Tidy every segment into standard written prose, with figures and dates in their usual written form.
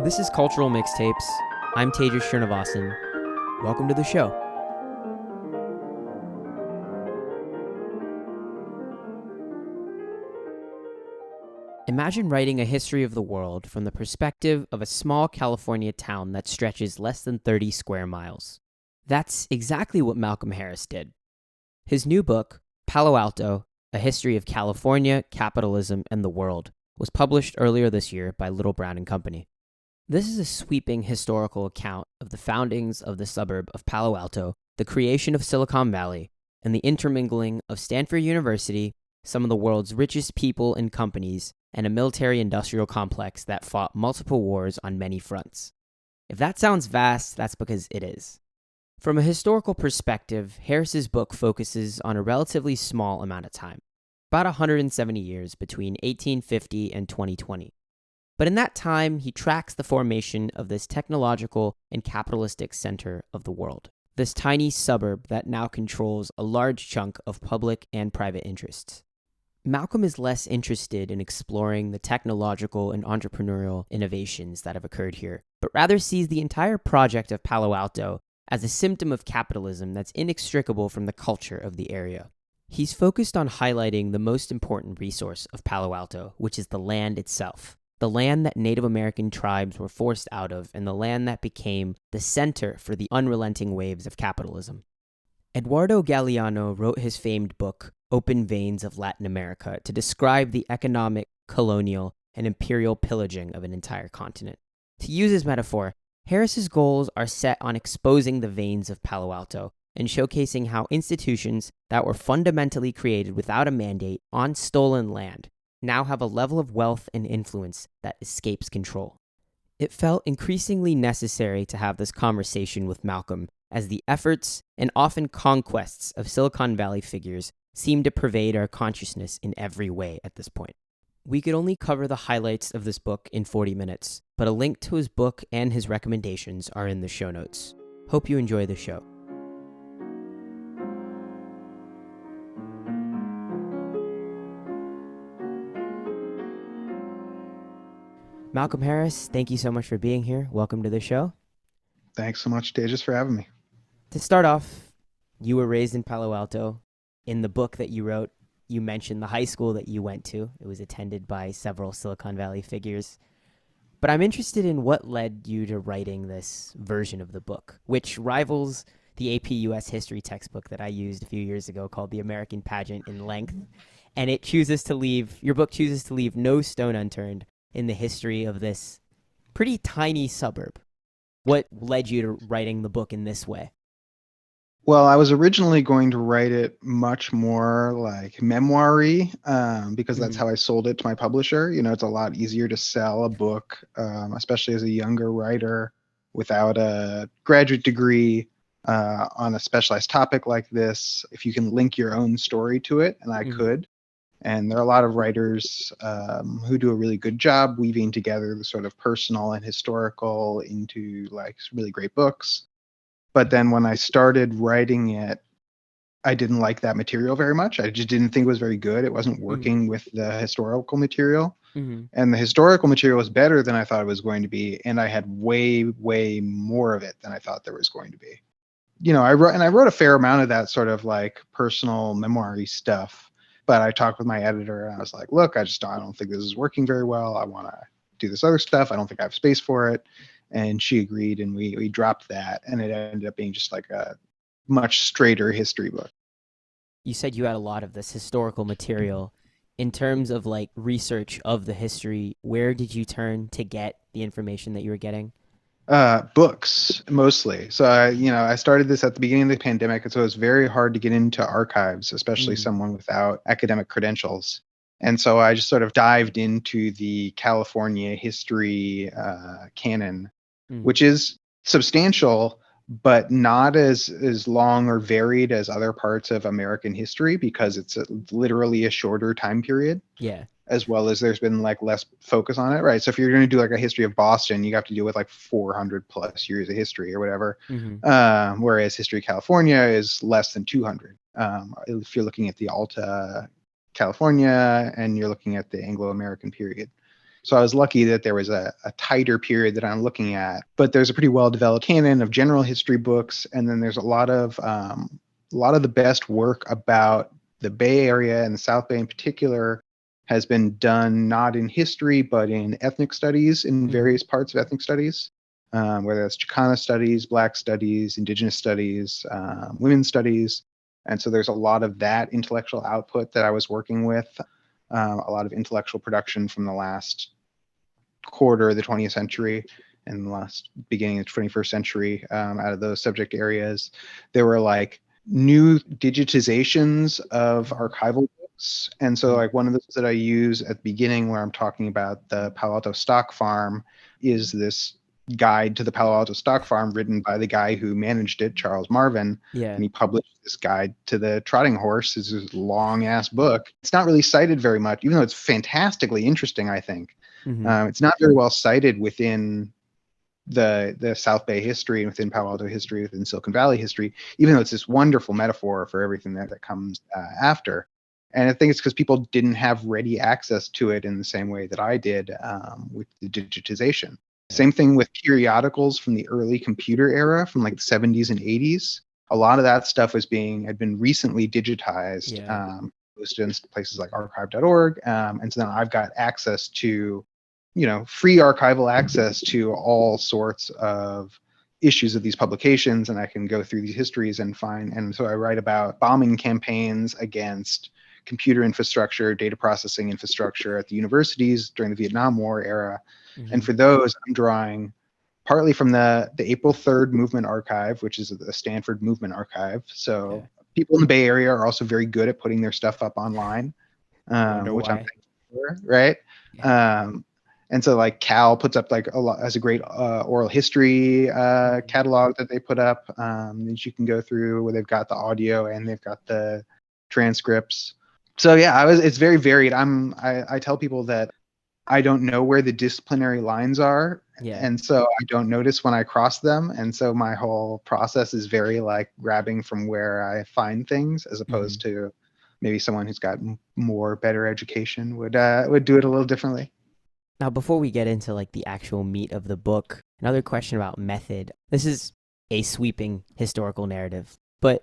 This is Cultural Mixtapes. I'm Tejas Srinivasan. Welcome to the show. Imagine writing a history of the world from the perspective of a small California town that stretches less than 30 square miles. That's exactly what Malcolm Harris did. His new book, Palo Alto, A History of California, Capitalism, and the World, was published earlier this year by Little Brown and Company. This is a sweeping historical account of the foundings of the suburb of Palo Alto, the creation of Silicon Valley, and the intermingling of Stanford University, some of the world's richest people and companies, and a military-industrial complex that fought multiple wars on many fronts. If that sounds vast, that's because it is. From a historical perspective, Harris's book focuses on a relatively small amount of time, about 170 years between 1850 and 2020. But in that time, he tracks the formation of this technological and capitalistic center of the world, this tiny suburb that now controls a large chunk of public and private interests. Malcolm is less interested in exploring the technological and entrepreneurial innovations that have occurred here, but rather sees the entire project of Palo Alto as a symptom of capitalism that's inextricable from the culture of the area. He's focused on highlighting the most important resource of Palo Alto, which is the land itself. The land that Native American tribes were forced out of, and the land that became the center for the unrelenting waves of capitalism. Eduardo Galeano wrote his famed book, Open Veins of Latin America, to describe the economic, colonial, and imperial pillaging of an entire continent. To use his metaphor, Harris's goals are set on exposing the veins of Palo Alto and showcasing how institutions that were fundamentally created without a mandate on stolen land now have a level of wealth and influence that escapes control. It felt increasingly necessary to have this conversation with Malcolm, as the efforts and often conquests of Silicon Valley figures seem to pervade our consciousness in every way at this point. We could only cover the highlights of this book in 40 minutes, but a link to his book and his recommendations are in the show notes. Hope you enjoy the show. Malcolm Harris, thank you so much for being here. Welcome to the show. Thanks so much, Tejas, for having me. To start off, you were raised in Palo Alto. In the book that you wrote, you mentioned the high school that you went to. It was attended by several Silicon Valley figures. But I'm interested in what led you to writing this version of the book, which rivals the AP US history textbook that I used a few years ago called The American Pageant in length. And your book chooses to leave no stone unturned in the history of this pretty tiny suburb. What led you to writing the book in this way? Well, I was originally going to write it much more like memoir-y, because that's how I sold it to my publisher. You know, it's a lot easier to sell a book, especially as a younger writer without a graduate degree on a specialized topic like this. If you can link your own story to it, and I could. And there are a lot of writers who do a really good job weaving together the sort of personal and historical into like really great books. But then when I started writing it, I didn't like that material very much. I just didn't think it was very good. It wasn't working with the historical material. And the historical material was better than I thought it was going to be. And I had way, way more of it than I thought there was going to be. You know, I wrote a fair amount of that sort of like personal memoir-y stuff. But I talked with my editor and I was like, look, I don't think this is working very well. I want to do this other stuff. I don't think I have space for it. And she agreed, and we dropped that. And it ended up being just like a much straighter history book. You said you had a lot of this historical material. In terms of like research of the history, where did you turn to get the information that you were getting? Books mostly. So I started this at the beginning of the pandemic, and so it's very hard to get into archives, especially someone without academic credentials. And so I just sort of dived into the California history canon, which is substantial, but not as long or varied as other parts of American history, because it's literally a shorter time period. Yeah. As well as there's been like less focus on it, right? So if you're going to do like a history of Boston, you have to deal with like 400 plus years of history or whatever. Whereas history of California is less than 200. If you're looking at the Alta California and you're looking at the Anglo-American period. So I was lucky that there was a tighter period that I'm looking at. But there's a pretty well-developed canon of general history books, and then there's a lot of the best work about the Bay Area and the South Bay in particular has been done not in history but in ethnic studies, in various parts of ethnic studies, whether it's Chicana studies, Black studies, Indigenous studies, women's studies. And so there's a lot of that intellectual output that I was working with, a lot of intellectual production from the last quarter of the 20th century and the last beginning of the 21st century out of those subject areas. There were like new digitizations of archival books. And so like one of those that I use at the beginning where I'm talking about the Palo Alto stock farm is this guide to the Palo Alto stock farm written by the guy who managed it, Charles Marvin. Yeah. And he published this guide to the trotting horse. It's this long ass book. It's not really cited very much, even though it's fantastically interesting, I think. It's not very well cited within the South Bay history and within Palo Alto history, within Silicon Valley history, even though it's this wonderful metaphor for everything that comes after. And I think it's because people didn't have ready access to it in the same way that I did with the digitization. Same thing with periodicals from the early computer era, from like the 70s and 80s. A lot of that stuff had been recently digitized, posted in places like archive.org. And so now I've got access to, free archival access to all sorts of issues of these publications, and I can go through these histories and find. And so I write about bombing campaigns against computer infrastructure, data processing infrastructure at the universities during the Vietnam War era. And for those, I'm drawing partly from the April 3rd Movement Archive, which is the Stanford Movement Archive. So people in the Bay Area are also very good at putting their stuff up online, which I'm thankful for, right? And so like Cal puts up like has a great oral history catalog that they put up that you can go through, where they've got the audio and they've got the transcripts. So yeah, it's very varied. I tell people that I don't know where the disciplinary lines are. And so I don't notice when I cross them. And so my whole process is very like grabbing from where I find things, as opposed to maybe someone who's got better education would do it a little differently. Now, before we get into like the actual meat of the book, another question about method. This is a sweeping historical narrative, but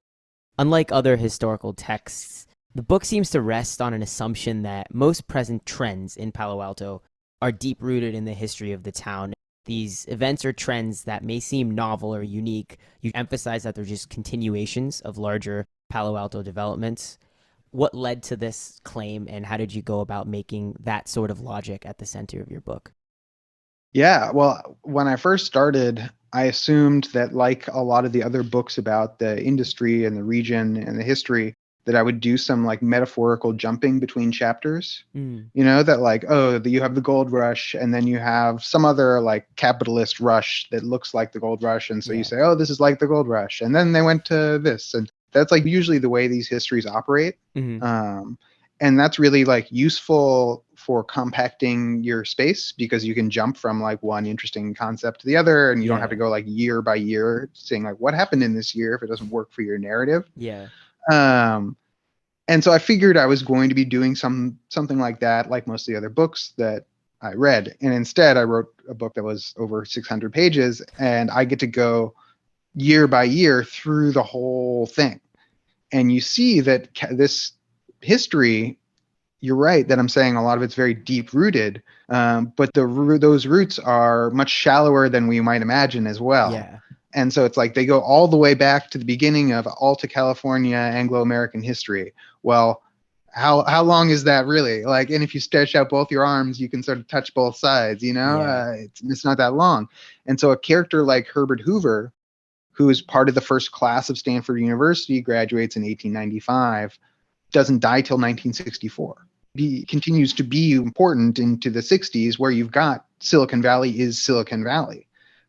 unlike other historical texts, the book seems to rest on an assumption that most present trends in Palo Alto are deep-rooted in the history of the town. These events or trends that may seem novel or unique, you emphasize that they're just continuations of larger Palo Alto developments. What led to this claim, and how did you go about making that sort of logic at the center of your book? Yeah, well, when I first started, I assumed that, like a lot of the other books about the industry and the region and the history, that I would do some like metaphorical jumping between chapters. That like, you have the gold rush, and then you have some other like capitalist rush that looks like the gold rush. And so you say, oh, this is like the gold rush. And then they went to this. And that's like usually the way these histories operate. And that's really like useful for compacting your space, because you can jump from like one interesting concept to the other, and you don't have to go like year by year saying like what happened in this year if it doesn't work for your narrative. And so I figured I was going to be doing something like that, like most of the other books that I read. And instead I wrote a book that was over 600 pages, and I get to go year by year through the whole thing. And you see that this history, you're right that I'm saying a lot of it's very deep rooted, but those roots are much shallower than we might imagine as well. And so it's like they go all the way back to the beginning of Alta California Anglo-American history. Well, how long is that really? Like, and if you stretch out both your arms, you can sort of touch both sides, it's not that long. And so a character like Herbert Hoover, who is part of the first class of Stanford University, graduates in 1895, doesn't die till 1964. He continues to be important into the 60s, where you've got Silicon Valley is Silicon Valley.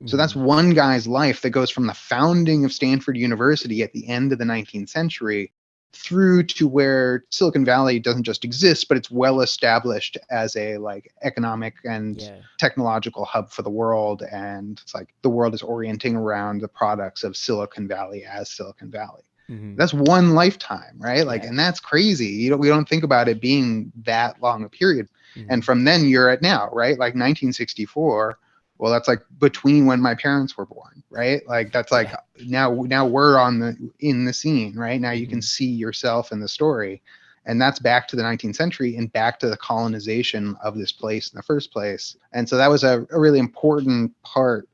So that's one guy's life that goes from the founding of Stanford University at the end of the 19th century through to where Silicon Valley doesn't just exist, but it's well established as a like economic and technological hub for the world. And it's like the world is orienting around the products of Silicon Valley as Silicon Valley. That's one lifetime, right? Like, and that's crazy. We don't think about it being that long a period. And from then you're at now, right? Like 1964. Well, that's like between when my parents were born, right? Like that's like now we're in the scene, right? Now you can see yourself in the story. And that's back to the 19th century and back to the colonization of this place in the first place. And so that was a really important part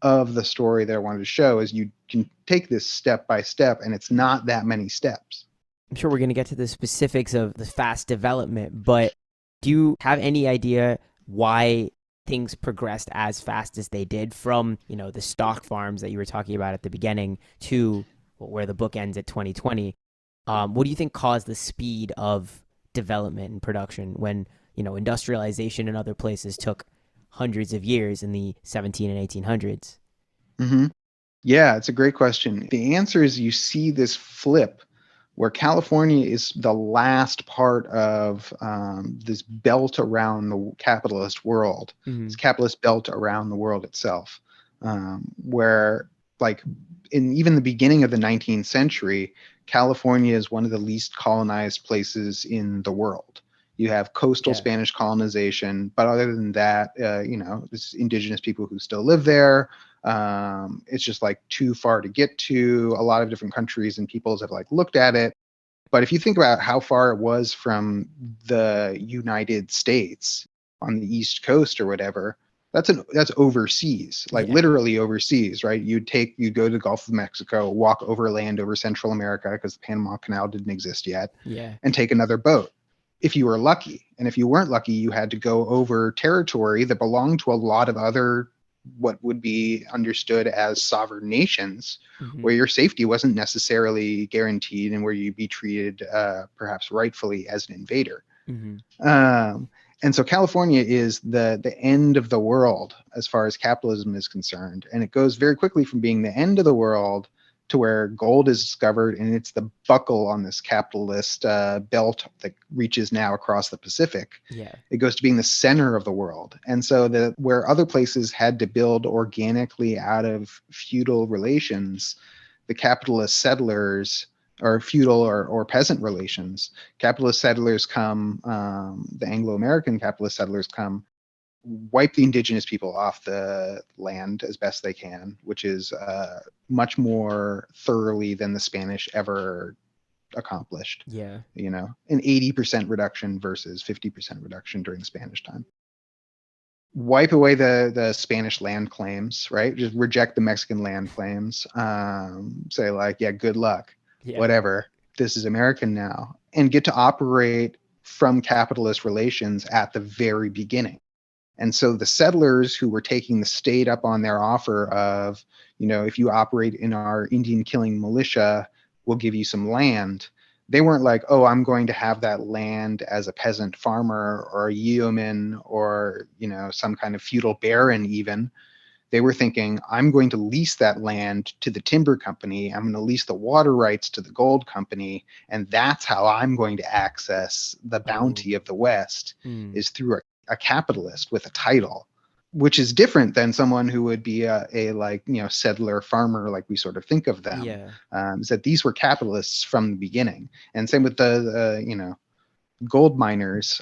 of the story that I wanted to show, is you can take this step by step, and it's not that many steps. I'm sure we're going to get to the specifics of the fast development, but do you have any idea why things progressed as fast as they did from, the stock farms that you were talking about at the beginning to where the book ends at 2020? What do you think caused the speed of development and production when, industrialization in other places took hundreds of years in the 17 and 1800s? Mm-hmm. Yeah, it's a great question. The answer is you see this flip where California is the last part of this belt around the capitalist world, this capitalist belt around the world itself, where like in even the beginning of the 19th century, California is one of the least colonized places in the world. You have coastal Spanish colonization, but other than that, it's indigenous people who still live there. It's just like too far to get to. A lot of different countries and peoples have like looked at it. But if you think about how far it was from the United States on the East Coast or whatever, that's overseas, like literally overseas, right? You'd go to the Gulf of Mexico, walk overland over Central America because the Panama Canal didn't exist yet, and take another boat if you were lucky. And if you weren't lucky, you had to go over territory that belonged to a lot of other what would be understood as sovereign nations, where your safety wasn't necessarily guaranteed and where you'd be treated perhaps rightfully as an invader. And so California is the end of the world as far as capitalism is concerned. And it goes very quickly from being the end of the world to where gold is discovered, and it's the buckle on this capitalist belt that reaches now across the Pacific. It goes to being the center of the world. And so where other places had to build organically out of feudal relations, the capitalist settlers, or feudal or peasant relations, capitalist settlers come, the Anglo-American capitalist settlers come, wipe the indigenous people off the land as best they can, which is much more thoroughly than the Spanish ever accomplished. An 80% reduction versus 50% reduction during the Spanish time. Wipe away the Spanish land claims, right? Just reject the Mexican land claims. Say like, good luck, whatever. This is American now, and get to operate from capitalist relations at the very beginning. And so the settlers who were taking the state up on their offer of, if you operate in our Indian killing militia, we'll give you some land. They weren't like, oh, I'm going to have that land as a peasant farmer or a yeoman or, some kind of feudal baron even. They were thinking, I'm going to lease that land to the timber company. I'm going to lease the water rights to the gold company. And that's how I'm going to access the bounty of the West, is through a capitalist with a title, which is different than someone who would be a settler farmer, like we sort of think of them. Is that these were capitalists from the beginning. And same with the gold miners.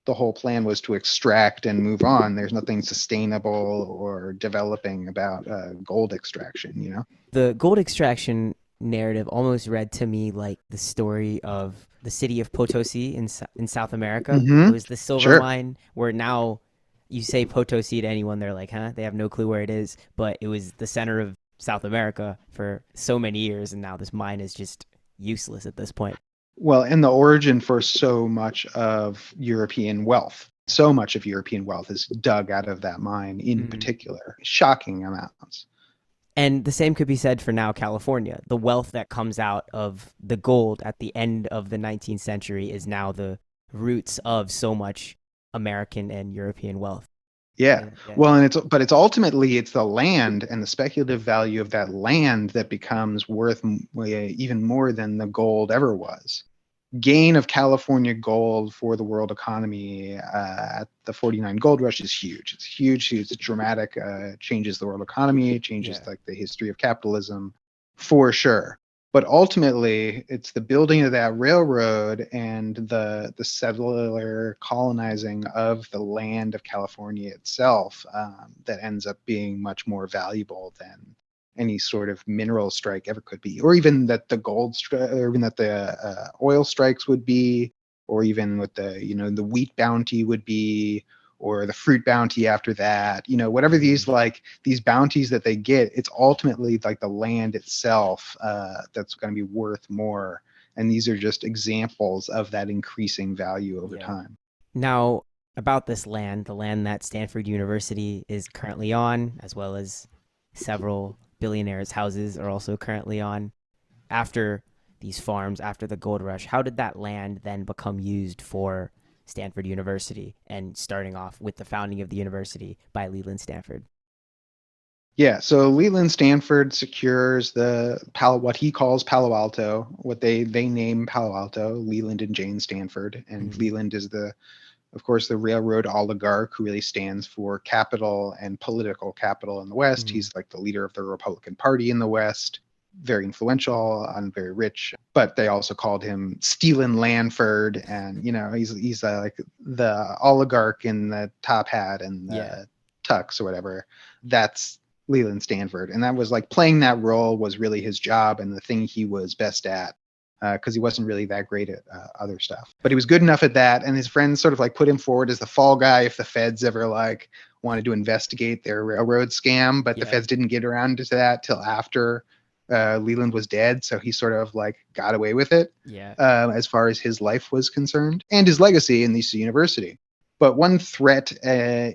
The whole plan was to extract and move on. There's nothing sustainable or developing about gold extraction, The gold extraction narrative almost read to me like the story of the city of Potosi in South America. It was the silver mine where now you say Potosi to anyone, they're like, huh? They have no clue where it is. But it was the center of South America for so many years, and now this mine is just useless at this point. Well, and the origin for so much of European wealth. So much of European wealth is dug out of that mine in particular. Shocking amounts. And the same could be said for now California. The wealth that comes out of the gold at the end of the 19th century is now the roots of so much American and European wealth. Well, and it's ultimately the land and the speculative value of that land that becomes worth even more than the gold ever was. Gain of California gold for the world economy at the 49 gold rush is huge. It's huge. It's dramatic. Changes the world economy. Changes like the history of capitalism, for sure. But ultimately, it's the building of that railroad and the settler colonizing of the land of California itself that ends up being much more valuable than any sort of mineral strike ever could be, or even that the or even that the oil strikes would be, or even what the wheat bounty would be, or the fruit bounty after that, whatever these bounties that they get, it's ultimately like the land itself that's going to be worth more. And these are just examples of that increasing value over Yeah. time. Now, about this land, the land that Stanford University is currently on, as well as several billionaires' houses are also currently on, after these farms, after the gold rush, how did that land then become used for Stanford University, and starting off with the founding of the university by Leland Stanford? Yeah, so Leland Stanford secures what he calls Palo Alto, what they name Palo Alto, Leland and Jane Stanford, and Mm-hmm. Leland is of course, the railroad oligarch who really stands for capital and political capital in the West. Mm-hmm. He's like the leader of the Republican Party in the West, very influential and very rich. But they also called him Stephen Lanford, and he's like the oligarch in the top hat and Yeah. the tux or whatever. That's Leland Stanford, and that was like playing that role was really his job and the thing he was best at, because he wasn't really that great at other stuff. But he was good enough at that, and his friends sort of like put him forward as the fall guy if the feds ever like wanted to investigate their railroad scam. But the Yeah. feds didn't get around to that till after Leland was dead, so he sort of like got away with it Yeah. as far as his life was concerned and his legacy in this university. But one threat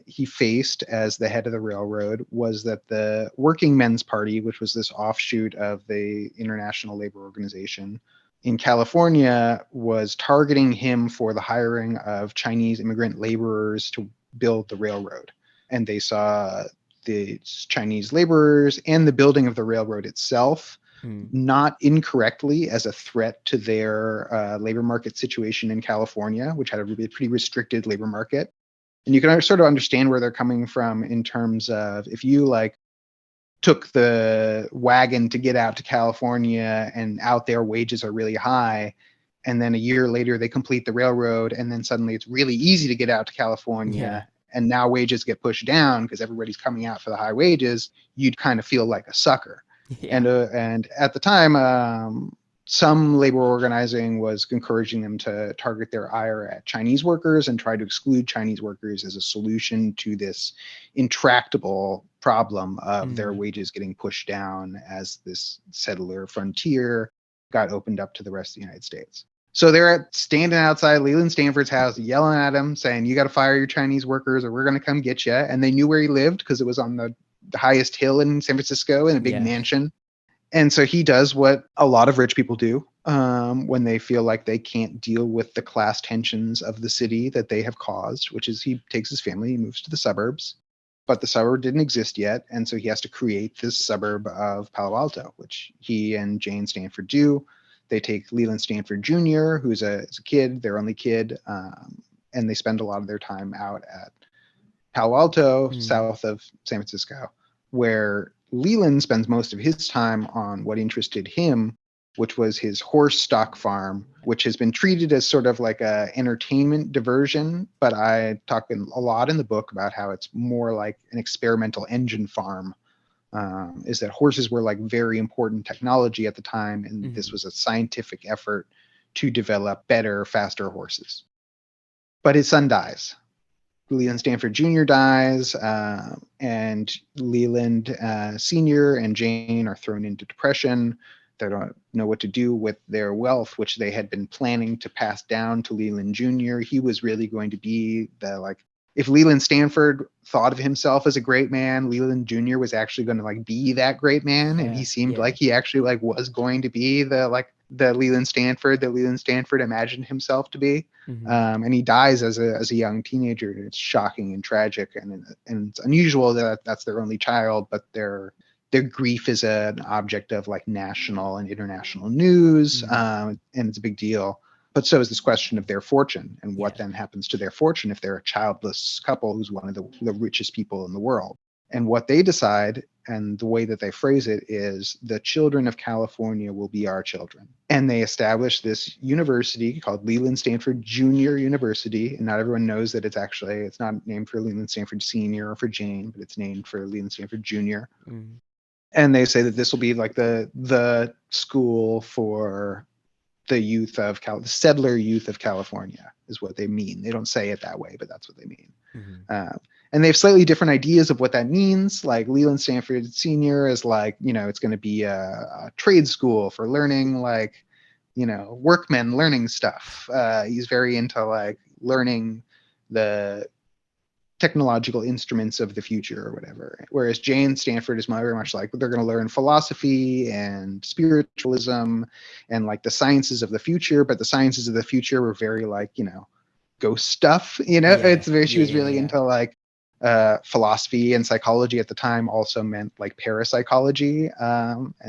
he faced as the head of the railroad was that the Working Men's Party, which was this offshoot of the International Labor Organization in California, was targeting him for the hiring of Chinese immigrant laborers to build the railroad. And they saw the Chinese laborers and the building of the railroad itself Mm. not incorrectly as a threat to their labor market situation in California, which had a really pretty restricted labor market. And you can sort of understand where they're coming from in terms of if you like took the wagon to get out to California and out there wages are really high. And then a year later, they complete the railroad. And then suddenly it's really easy to get out to Yeah. California. And now wages get pushed down because everybody's coming out for the high wages. You'd kind of feel like a sucker. Yeah. And at the time, some labor organizing was encouraging them to target their ire at Chinese workers and try to exclude Chinese workers as a solution to this intractable problem of their Mm. wages getting pushed down as this settler frontier got opened up to the rest of the United States. So they're standing outside Leland Stanford's house, yelling at him, saying, "You got to fire your Chinese workers or we're going to come get you." And they knew where he lived because it was on the highest hill in San Francisco in a big Yeah. mansion. And so he does what a lot of rich people do when they feel like they can't deal with the class tensions of the city that they have caused, which is he takes his family and moves to the suburbs. But the suburb didn't exist yet. And so he has to create this suburb of Palo Alto, which he and Jane Stanford do. They take Leland Stanford Jr., who's a kid, their only kid, and they spend a lot of their time out at Palo Alto, Mm. south of San Francisco, where Leland spends most of his time on what interested him, which was his horse stock farm, which has been treated as sort of like a entertainment diversion. But I talk a lot in the book about how it's more like an experimental engine farm. Is that horses were like very important technology at the time, and this Mm-hmm. was a scientific effort to develop better, faster horses. But his son dies. Leland Stanford Jr. dies, and Leland Sr. and Jane are thrown into depression. They don't know what to do with their wealth, which they had been planning to pass down to Leland Jr. He was really going to be if Leland Stanford thought of himself as a great man, Leland Jr. was actually going to like be that great man, and he Yeah. seemed Yeah. like he actually like was going to be the Leland Stanford that Leland Stanford imagined himself to be. Mm-hmm. And he dies as a young teenager. It's shocking and tragic, and it's unusual that that's their only child, but their grief is an object of like national and international news, Mm. and it's a big deal. But so is this question of their fortune and what Yeah. then happens to their fortune if they're a childless couple who's one of the richest people in the world. And what they decide and the way that they phrase it is the children of California will be our children. And they establish this university called Leland Stanford Junior University. And not everyone knows that it's not named for Leland Stanford Senior or for Jane, but it's named for Leland Stanford Junior. Mm. And they say that this will be like the school for the youth of the settler youth of California is what they mean. They don't say it that way, but that's what they mean. Mm-hmm. And they have slightly different ideas of what that means. Like Leland Stanford Senior is like, it's going to be a trade school for learning, like, workmen learning stuff. He's very into like learning the technological instruments of the future or whatever. Whereas Jane Stanford is very much like they're going to learn philosophy and spiritualism and like the sciences of the future, but the sciences of the future were very like, ghost stuff, she was really into like philosophy and psychology at the time also meant like parapsychology,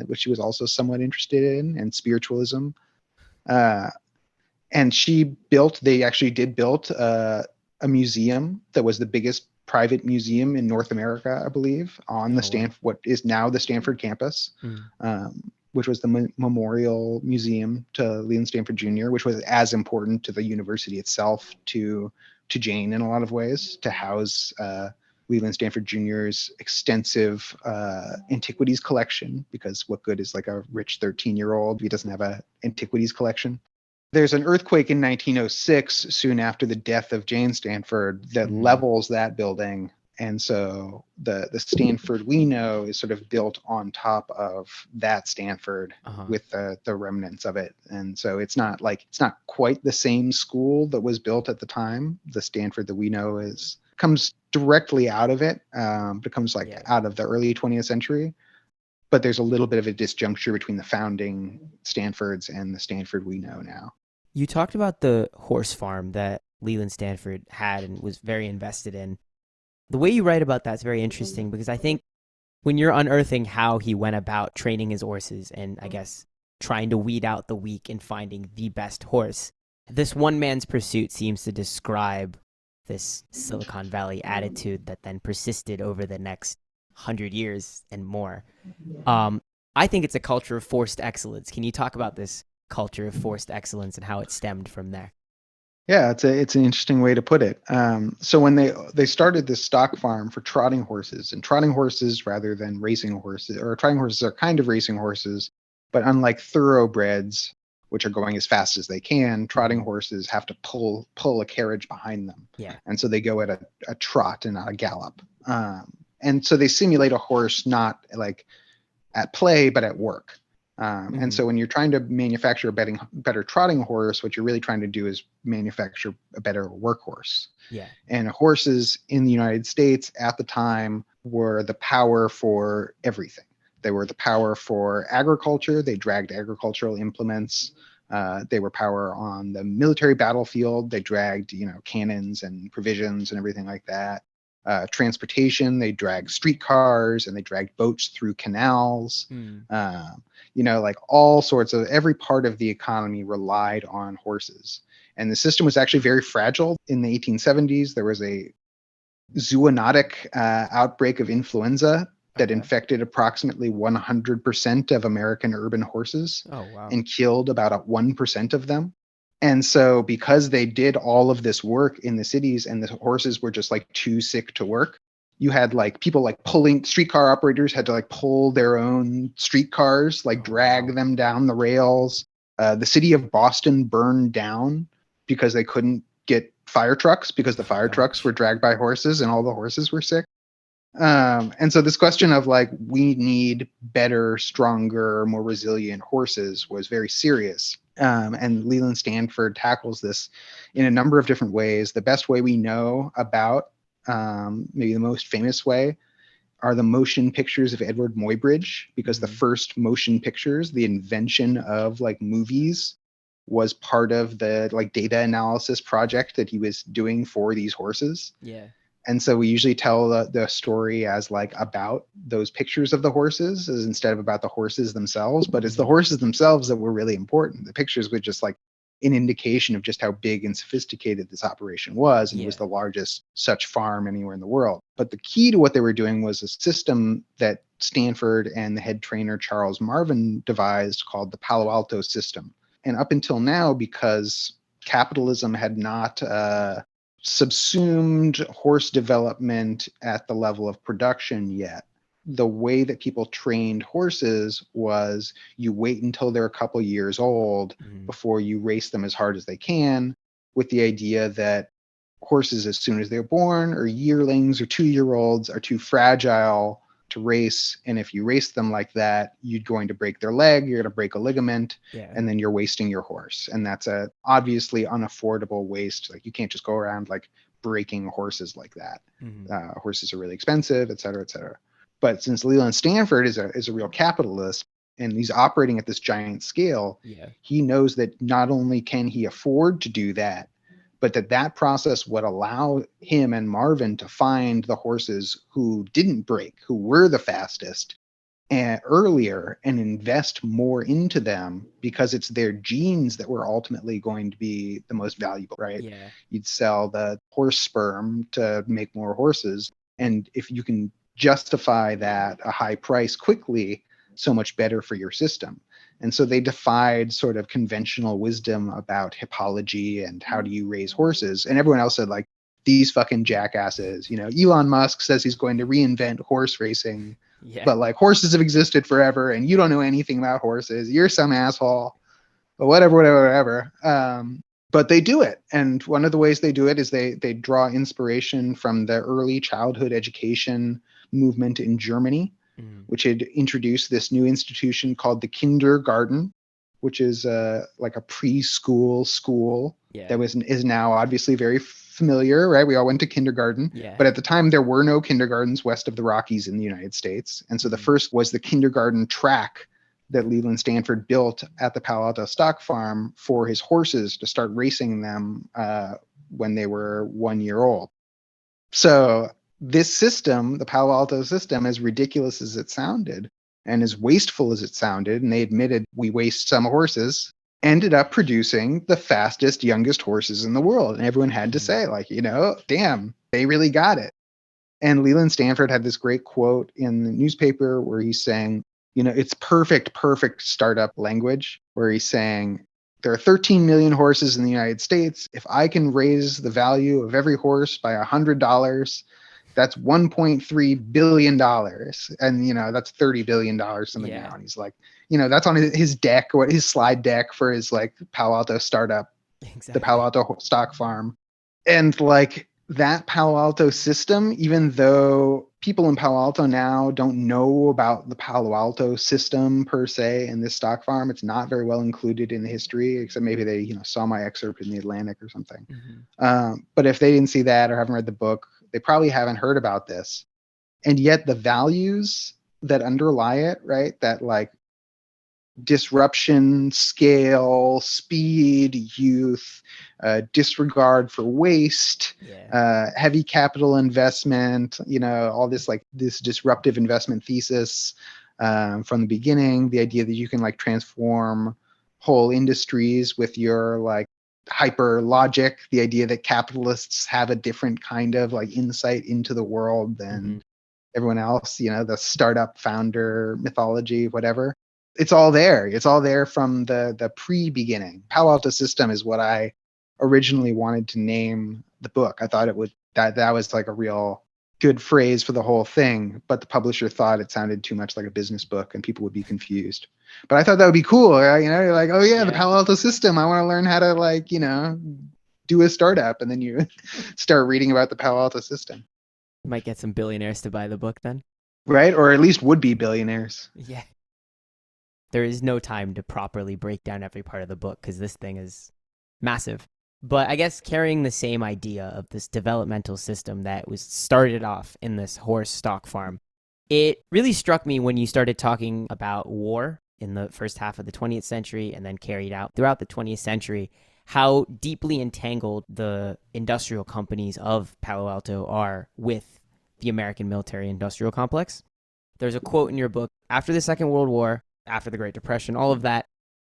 which she was also somewhat interested in, and spiritualism. And they actually did build a museum that was the biggest private museum in North America, I believe, on what is now the Stanford campus, which was the memorial museum to Leland Stanford Jr., which was as important to the university itself, to Jane in a lot of ways, to house Leland Stanford Jr.'s extensive antiquities collection, because what good is like a rich 13-year-old if he doesn't have an antiquities collection? There's an earthquake in 1906, soon after the death of Jane Stanford, that levels that building. And so the Stanford we know is sort of built on top of that Stanford with the remnants of it. And so it's not quite the same school that was built at the time. The Stanford that we know comes directly out of it, becomes out of the early 20th century. But there's a little bit of a disjuncture between the founding Stanfords and the Stanford we know now. You talked about the horse farm that Leland Stanford had and was very invested in. The way you write about that is very interesting, because I think when you're unearthing how he went about training his horses and I guess trying to weed out the weak and finding the best horse, this one man's pursuit seems to describe this Silicon Valley attitude that then persisted over the next 100 years and more. I think it's a culture of forced excellence. Can you talk about this culture of forced excellence and how it stemmed from there? Yeah, it's an interesting way to put it. So when they started this stock farm for trotting horses, and trotting horses rather than racing horses, or trotting horses are kind of racing horses, but unlike thoroughbreds, which are going as fast as they can, trotting horses have to pull a carriage behind them. Yeah. And so they go at a trot and not a gallop. And so they simulate a horse not like at play, but at work. And so when you're trying to manufacture a better trotting horse, what you're really trying to do is manufacture a better workhorse. Yeah. And horses in the United States at the time were the power for everything. They were the power for agriculture. They dragged agricultural implements. They were power on the military battlefield. They dragged, cannons and provisions and everything like that. Transportation, they dragged streetcars and they dragged boats through canals. Like all sorts of every part of the economy relied on horses. And the system was actually very fragile. In the 1870s, there was a zoonotic outbreak of influenza that infected approximately 100% of American urban horses and killed about 1% of them. And so because they did all of this work in the cities and the horses were just like too sick to work, you had like people like streetcar operators had to like pull their own streetcars, like drag them down the rails. The city of Boston burned down because they couldn't get fire trucks because the fire trucks were dragged by horses and all the horses were sick. And so this question of like, we need better, stronger, more resilient horses was very serious. And Leland Stanford tackles this in a number of different ways. The best way we know about, maybe the most famous way, are the motion pictures of Edward Muybridge, because the first motion pictures, the invention of like movies, was part of the like data analysis project that he was doing for these horses. Yeah. And so we usually tell the story as like about those pictures of the horses as instead of about the horses themselves, but it's the horses themselves that were really important. The pictures were just like an indication of just how big and sophisticated this operation was, and it was Yeah. the largest such farm anywhere in the world. But the key to what they were doing was a system that Stanford and the head trainer Charles Marvin devised called the Palo Alto system. And up until now, because capitalism had not subsumed horse development at the level of production yet, the way that people trained horses was you wait until they're a couple years old before you race them as hard as they can, with the idea that horses, as soon as they're born, or yearlings or 2-year-olds, are too fragile to race. And if you race them like that, you're going to break their leg, you're going to break a ligament, Yeah. and then you're wasting your horse. And that's a obviously unaffordable waste. Like, you can't just go around like breaking horses like that. Horses are really expensive, et cetera, et cetera. But since Leland Stanford is a real capitalist, and he's operating at this giant scale, he knows that not only can he afford to do that, but that process would allow him and Marvin to find the horses who didn't break, who were the fastest, earlier, and invest more into them, because it's their genes that were ultimately going to be the most valuable, right? Yeah. You'd sell the horse sperm to make more horses. And if you can justify that a high price quickly, so much better for your system. And so they defied sort of conventional wisdom about hippology and how do you raise horses. And everyone else said, like, these fucking jackasses, Elon Musk says he's going to reinvent horse racing, but like, horses have existed forever and you don't know anything about horses. You're some asshole, but whatever. But they do it. And one of the ways they do it is they draw inspiration from the early childhood education movement in Germany, which had introduced this new institution called the kindergarten, which is like a preschool school that is now obviously very familiar, right? We all went to kindergarten, but at the time there were no kindergartens west of the Rockies in the United States. And so the first was the kindergarten track that Leland Stanford built at the Palo Alto stock farm for his horses to start racing them when they were 1 year old. So this system, the Palo Alto system, as ridiculous as it sounded and as wasteful as it sounded, and they admitted we waste some horses, ended up producing the fastest, youngest horses in the world. And everyone had to say, like, damn, they really got it. And Leland Stanford had this great quote in the newspaper where he's saying, it's perfect startup language, where he's saying, there are 13 million horses in the United States. If I can raise the value of every horse by $100, that's $1.3 billion. And, that's $30 billion something now. And he's like, that's on his deck, his slide deck for his like Palo Alto startup, the Palo Alto stock farm. And like, that Palo Alto system, even though people in Palo Alto now don't know about the Palo Alto system per se in this stock farm, it's not very well included in the history, except maybe they saw my excerpt in the Atlantic or something. But if they didn't see that or haven't read the book, they probably haven't heard about this. And yet the values that underlie it, right, that like disruption, scale, speed, youth, disregard for waste, heavy capital investment, all this like this disruptive investment thesis from the beginning, the idea that you can like transform whole industries with your like hyper logic, the idea that capitalists have a different kind of like insight into the world than everyone else, the startup founder mythology, whatever. It's all there. It's all there from the pre-beginning. Palo Alto system is what I originally wanted to name the book. I thought it would that was like a real good phrase for the whole thing, but the publisher thought it sounded too much like a business book and people would be confused. But I thought that would be cool. You're like, oh yeah, the Palo Alto system. I want to learn how to like, do a startup, and then you start reading about the Palo Alto system. Might get some billionaires to buy the book then. Right? Or at least would be billionaires. Yeah. There is no time to properly break down every part of the book because this thing is massive. But I guess carrying the same idea of this developmental system that was started off in this horse stock farm, it really struck me when you started talking about war in the first half of the 20th century and then carried out throughout the 20th century, how deeply entangled the industrial companies of Palo Alto are with the American military industrial complex. There's a quote in your book, after the Second World War, after the Great Depression, all of that,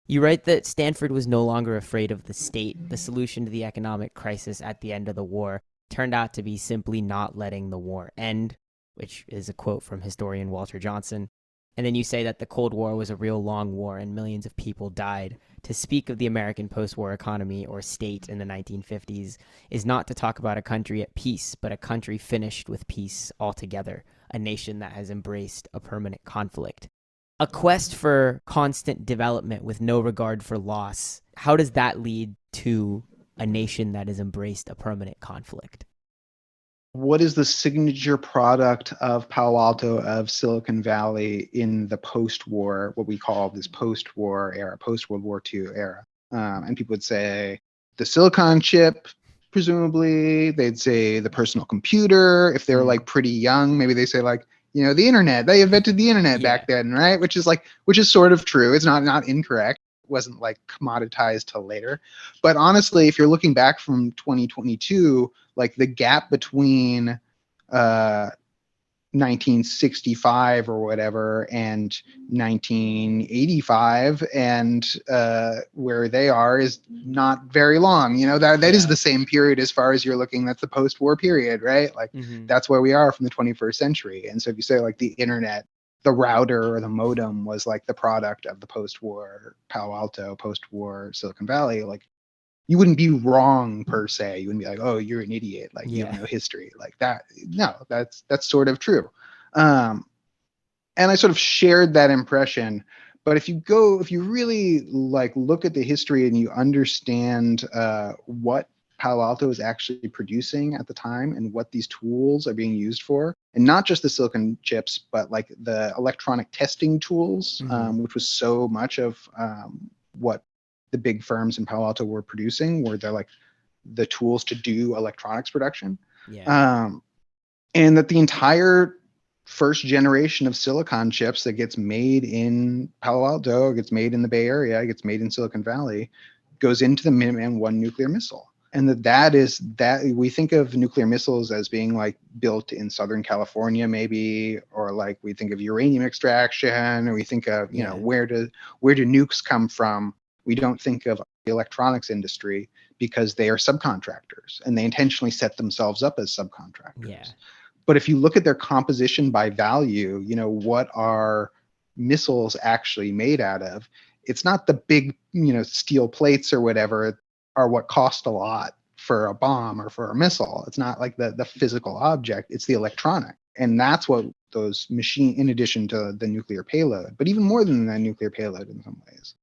You write that Stanford was no longer afraid of the state. The solution to the economic crisis at the end of the war turned out to be simply not letting the war end, which is a quote from historian Walter Johnson. And then you say that the Cold War was a real long war and millions of people died. To speak of the American post-war economy or state in the 1950s is not to talk about a country at peace, but a country finished with peace altogether, a nation that has embraced a permanent conflict. A quest for constant development with no regard for loss. How does that lead to a nation that has embraced a permanent conflict? What is the signature product of Palo Alto, of Silicon Valley in the post-war, what we call this post-war era, post-World War II era? And people would say the silicon chip, presumably. They'd say the personal computer. If they're like pretty young, maybe they say like, the internet. They invented the internet back then, right? Which is sort of true. It's not incorrect. It wasn't like commoditized till later. But honestly, if you're looking back from 2022, like the gap between 1965 or whatever and 1985 and where they are is not very long. That is the same period as far as you're looking. That's the post-war period, right? Like that's where we are from the 21st century. And so if you say like the internet, the router or the modem was like the product of the post-war Palo Alto, post-war Silicon Valley, like you wouldn't be wrong per se. You wouldn't be like, oh, you're an idiot. Like you have no history like that. No, that's sort of true. And I sort of shared that impression. But if you really like look at the history and you understand what Palo Alto is actually producing at the time and what these tools are being used for, and not just the silicon chips, but like the electronic testing tools, which was so much of what the big firms in Palo Alto were producing, where they're like the tools to do electronics production. And that the entire first generation of silicon chips that gets made in Palo Alto, gets made in the Bay Area, gets made in Silicon Valley, goes into the Minuteman I nuclear missile. And that we think of nuclear missiles as being like built in Southern California, maybe, or like we think of uranium extraction, or we think of, where do nukes come from? We don't think of the electronics industry because they are subcontractors and they intentionally set themselves up as subcontractors. But if you look at their composition by value, what are missiles actually made out of? It's not the big, steel plates or whatever are what cost a lot for a bomb or for a missile. It's not like the physical object, it's the electronic. And that's what those in addition to the nuclear payload, but even more than the nuclear payload in some ways,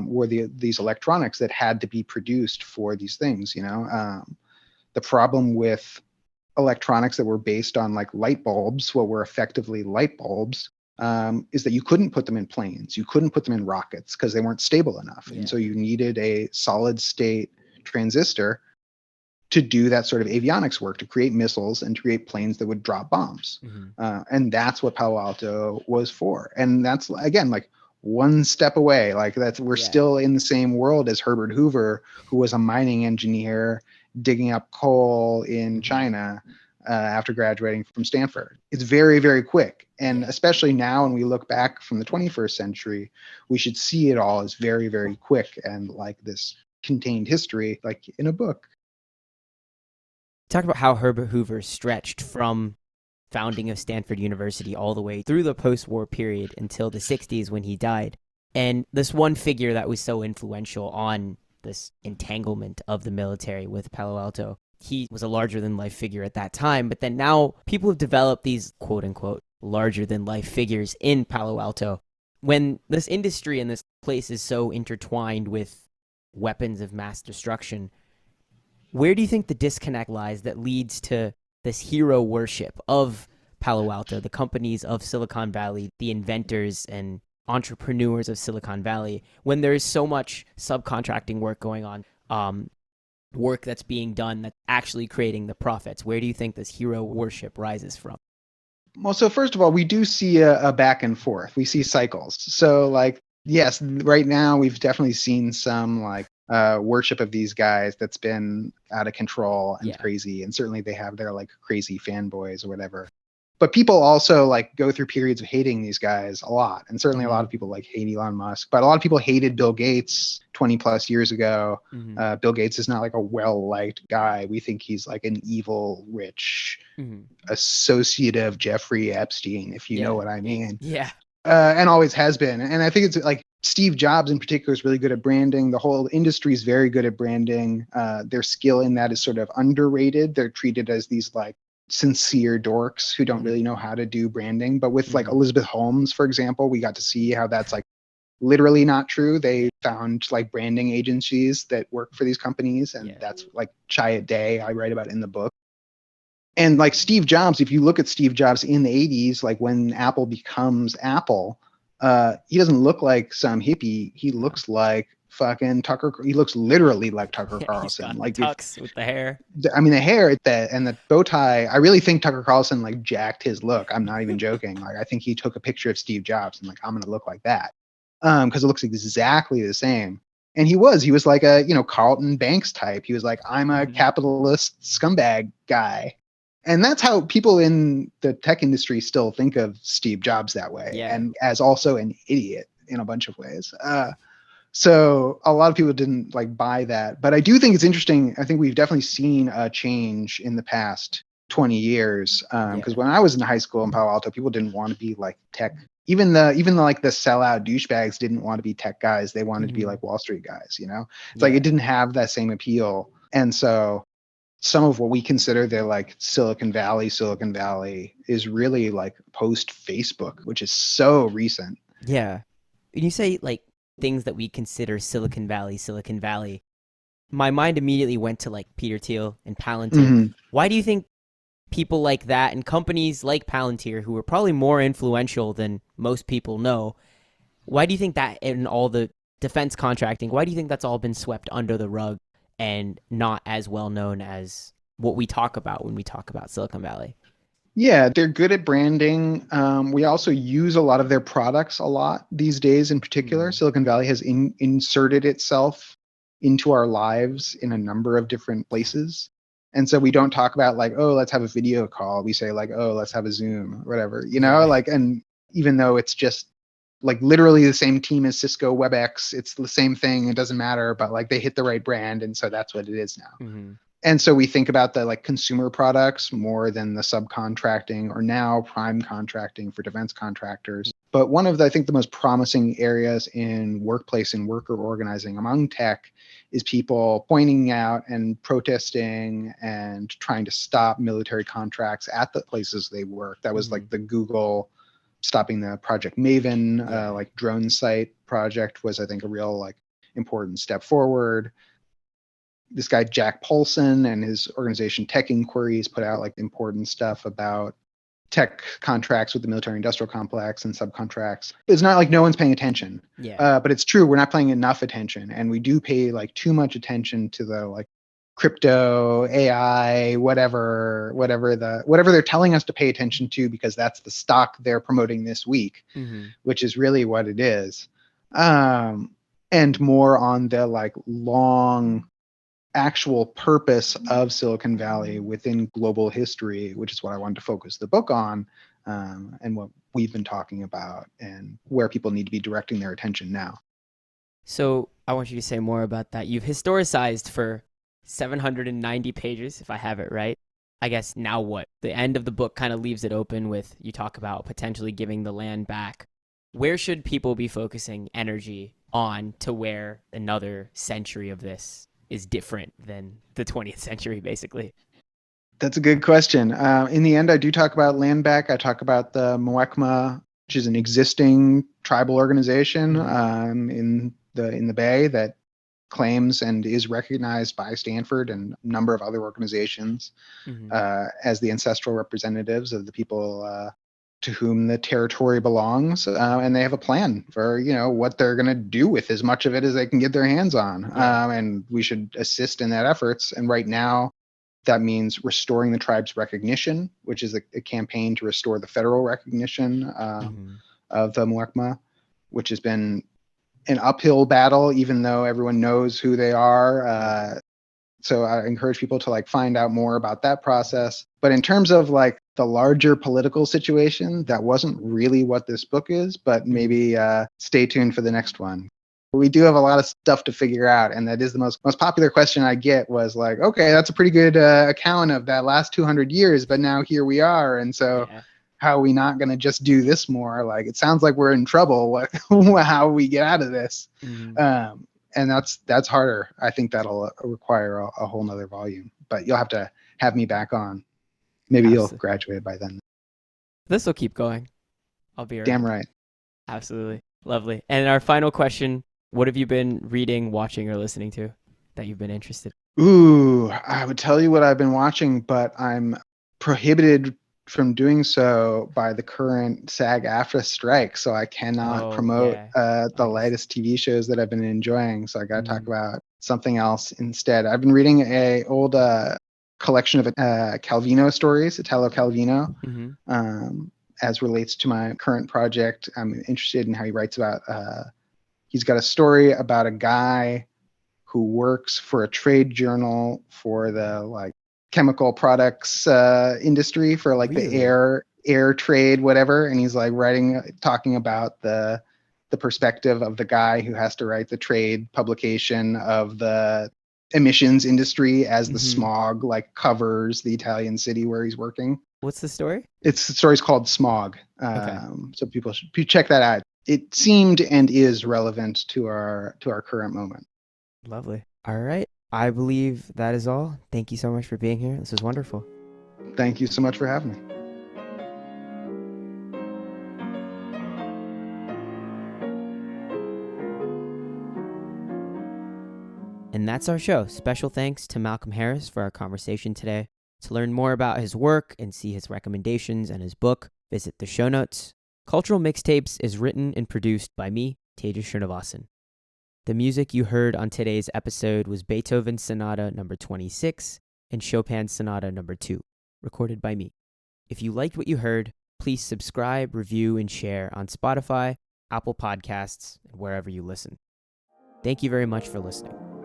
were these electronics that had to be produced for these things. The problem with electronics that were based on like light bulbs, what were effectively light bulbs, is that you couldn't put them in planes, you couldn't put them in rockets because they weren't stable enough. And so you needed a solid state transistor to do that sort of avionics work, to create missiles and to create planes that would drop bombs. And that's what Palo Alto was for. And that's, again, like one step away. Like we're still in the same world as Herbert Hoover, who was a mining engineer digging up coal in China after graduating from Stanford. It's very, very quick. And especially now when we look back from the 21st century, we should see it all as very, very quick and like this contained history, like in a book. Talk about how Herbert Hoover stretched from founding of Stanford University all the way through the post-war period until the 60s when he died. And this one figure that was so influential on this entanglement of the military with Palo Alto, he was a larger-than-life figure at that time, but then now people have developed these quote-unquote larger-than-life figures in Palo Alto. When this industry and this place is so intertwined with weapons of mass destruction, where do you think the disconnect lies that leads to this hero worship of Palo Alto, the companies of Silicon Valley, the inventors and entrepreneurs of Silicon Valley, when there is so much subcontracting work going on, work that's being done that's actually creating the profits? Where do you think this hero worship rises from? Well, so first of all, we do see a back and forth. We see cycles. So like, yes, right now we've definitely seen some like worship of these guys that's been out of control and crazy. And certainly they have their like crazy fanboys or whatever. But people also like go through periods of hating these guys a lot. And certainly a lot Mm-hmm. of people like hate Elon Musk, but a lot of people hated Bill Gates 20 plus years ago. Mm-hmm. Bill Gates is not like a well-liked guy. We think he's like an evil, rich, Mm-hmm. associative Jeffrey Epstein, if you know Yeah. what I mean. Yeah. And always has been. And I think it's like Steve Jobs in particular is really good at branding. The whole industry is very good at branding. Their skill in that is sort of underrated. They're treated as these like sincere dorks who don't Mm-hmm. really know how to do branding. But with like Mm-hmm. Elizabeth Holmes, for example, we got to see how that's like literally not true. They found like branding agencies that work for these companies, and Yeah. that's like Chiat Day I write about in the book. And like Steve Jobs, if you look at Steve Jobs in the 80s, like when Apple becomes Apple, he doesn't look like some hippie. He No. looks like fucking Tucker. He looks literally like Tucker Yeah, he's Carlson. got the Like if tux with the hair. I mean the hair and the bow tie, I really think Tucker Carlson like jacked his look. I'm not even joking. Like I think he took a picture of Steve Jobs and like I'm gonna look like that. Because it looks exactly the same. And he was like a, Carlton Banks type. He was like, I'm a Mm-hmm. capitalist scumbag guy. And that's how people in the tech industry still think of Steve Jobs that way, Yeah. and as also an idiot in a bunch of ways. So a lot of people didn't like buy that. But I do think it's interesting. I think we've definitely seen a change in the past 20 years. Yeah. Because when I was in high school in Palo Alto, people didn't want to be like tech. Even like the sellout douchebags didn't want to be tech guys. They wanted to be Mm-hmm. like Wall Street guys, It's like it Yeah. didn't have that same appeal. And so some of what we consider the like Silicon Valley is really like post Facebook, which is so recent. Yeah. When you say like things that we consider Silicon Valley, my mind immediately went to like Peter Thiel and Palantir. Mhm. Why do you think people like that and companies like Palantir, who are probably more influential than most people know, why do you think that in all the defense contracting, why do you think that's all been swept under the rug and not as well known as what we talk about when we talk about Silicon Valley? Yeah, they're good at branding. We also use a lot of their products a lot these days. In particular, Mm. Silicon Valley has inserted itself into our lives in a number of different places. And so we don't talk about like, oh, let's have a video call. We say like, oh, let's have a Zoom, or whatever, Yeah. like, and even though it's just like literally the same team as Cisco WebEx, it's the same thing. It doesn't matter, but like they hit the right brand. And so that's what it is now. Mm-hmm. And so we think about the like consumer products more than the subcontracting or now prime contracting for defense contractors. But one of the, I think the most promising areas in workplace and worker organizing among tech is people pointing out and protesting and trying to stop military contracts at the places they work. That was Mm-hmm. like the Google stopping the Project Maven, Yeah. like drone site project was, I think, a real like important step forward. This guy Jack Paulson and his organization Tech Inquiries put out like important stuff about tech contracts with the military industrial complex and subcontracts. It's not like no one's paying attention, Yeah. but it's true we're not paying enough attention, and we do pay like too much attention to the like crypto, AI, whatever they're telling us to pay attention to because that's the stock they're promoting this week, Mm-hmm. which is really what it is. And more on the like long actual purpose of Silicon Valley within global history, which is what I wanted to focus the book on, and what we've been talking about and where people need to be directing their attention now. So I want you to say more about that. You've historicized for 790 pages, if I have it right. I guess now what? The end of the book kind of leaves it open with you talk about potentially giving the land back. Where should people be focusing energy on to where another century of this is different than the 20th century, basically? That's a good question. In the end, I do talk about land back. I talk about the Muwekma, which is an existing tribal organization in the Bay that claims and is recognized by Stanford and a number of other organizations Mm-hmm. as the ancestral representatives of the people to whom the territory belongs, and they have a plan for what they're going to do with as much of it as they can get their hands on. Yeah. And we should assist in that efforts. And right now, that means restoring the tribe's recognition, which is a campaign to restore the federal recognition Mm-hmm. of the Muwekma, which has been an uphill battle, even though everyone knows who they are. Yeah. So I encourage people to like find out more about that process. But in terms of like the larger political situation. That wasn't really what this book is, but maybe stay tuned for the next one. We do have a lot of stuff to figure out, and that is the most popular question I get was like, okay, that's a pretty good account of that last 200 years, but now here we are, and so how are we not going to just do this more? Like, it sounds like we're in trouble. What, how we get out of this? And that's harder. I think that'll require a whole nother volume, but you'll have to have me back on. Maybe you'll graduate by then. This will keep going. I'll be around. Damn right. Absolutely. Lovely. And our final question, what have you been reading, watching, or listening to that you've been interested in? Ooh, I would tell you what I've been watching, but I'm prohibited from doing so by the current SAG-AFTRA strike, so I cannot promote the latest TV shows that I've been enjoying. So I got to talk about something else instead. I've been reading a old collection of Calvino stories, Italo Calvino, as relates to my current project. I'm interested in how he writes about. He's got a story about a guy who works for a trade journal for the chemical products industry, for the air trade, whatever. And he's talking about the perspective of the guy who has to write the trade publication of the emissions industry as the smog covers the Italian city where he's working. What's the story? The story's called Smog. So people should check that out. It seemed and is relevant to our current moment. Lovely. All right. I believe that is all. Thank you so much for being here. This was wonderful. Thank you so much for having me. And that's our show. Special thanks to Malcolm Harris for our conversation today. To learn more about his work and see his recommendations and his book, visit the show notes. Cultural Mixtapes is written and produced by me, Tejas Srinivasan. The music you heard on today's episode was Beethoven's Sonata No. 26 and Chopin's Sonata No. 2, recorded by me. If you liked what you heard, please subscribe, review, and share on Spotify, Apple Podcasts, and wherever you listen. Thank you very much for listening.